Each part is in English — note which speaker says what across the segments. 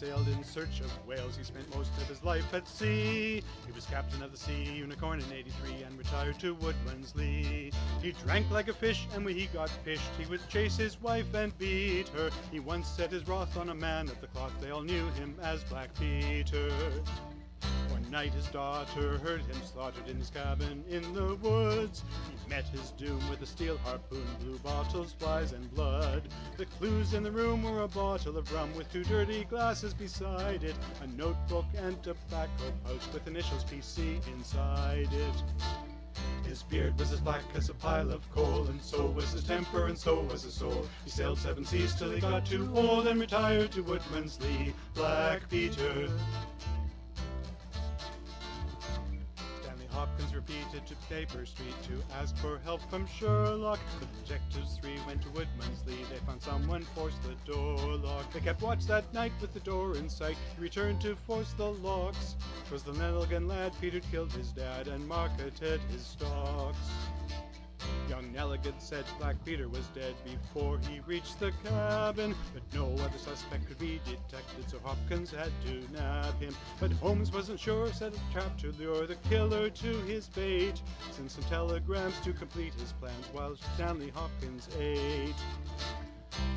Speaker 1: sailed in search of whales. He spent most of his life at sea. He was captain of the Sea-Unicorn in '83 and retired to Woodman's Lee. He drank like a fish, and when he got fished, he would chase his wife and beat her. He once set his wrath on a man of the cloth. They all knew him as Black Peter. One night his daughter heard him slaughtered in his cabin in the woods. He met his doom with a steel harpoon, blue bottles, flies, and blood. The clues in the room were a bottle of rum with 2 dirty glasses beside it, a notebook and tobacco pouch with initials PC inside it. His beard was as black as a pile of coal, and so was his temper, and so was his soul. He sailed 7 seas till he got too old and retired to Woodman's Lee. Black Peter. Hopkins repeated to Baker Street to ask for help from Sherlock. The detectives 3 went to Woodman's Lee. They found someone forced the door lock. They kept watch that night with the door in sight. He returned to force the locks. 'Twas the Nelligan lad Peter killed his dad and marketed his stocks. Young Nelligan said Black Peter was dead before he reached the cabin, but no other suspect could be detected, so Hopkins had to nab him. But Holmes wasn't sure, set a trap to lure the killer to his bait, sent some telegrams to complete his plans while Stanley Hopkins ate.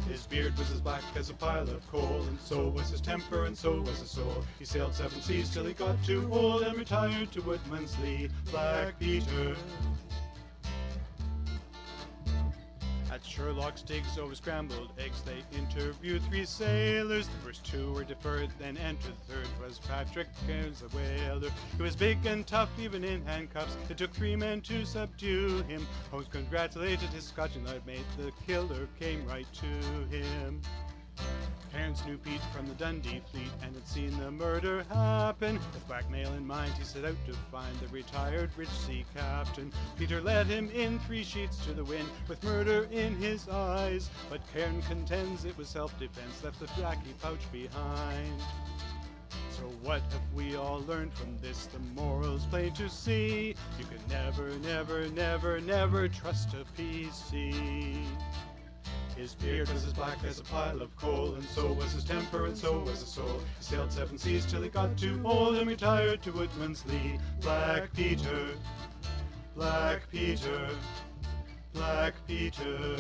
Speaker 1: His beard was as black as a pile of coal, and so was his temper, and so was his soul. He sailed 7 seas till he got too old and retired to Woodman's Lee. Black Peter. At Sherlock's digs over scrambled eggs, they interviewed 3 sailors. The first 2 were deferred, then entered the third was Patrick, as a whaler. He was big and tough, even in handcuffs. It took 3 men to subdue him. Holmes congratulated his Scotch lad mate. The killer came right to him. Parents knew Pete from the Dundee fleet and had seen the murder happen. With blackmail in mind, he set out to find the retired rich sea captain. Peter led him in 3 sheets to the wind with murder in his eyes. But Cairn contends it was self-defense, left the flaky pouch behind. So what have we all learned from this? The moral's plain to see. You can never, never, never, never trust a PC. His beard was as black as a pile of coal, and so was his temper, and so was his soul. He sailed 7 seas till he got too old and retired to Woodman's Lee. Black Peter, Black Peter, Black Peter.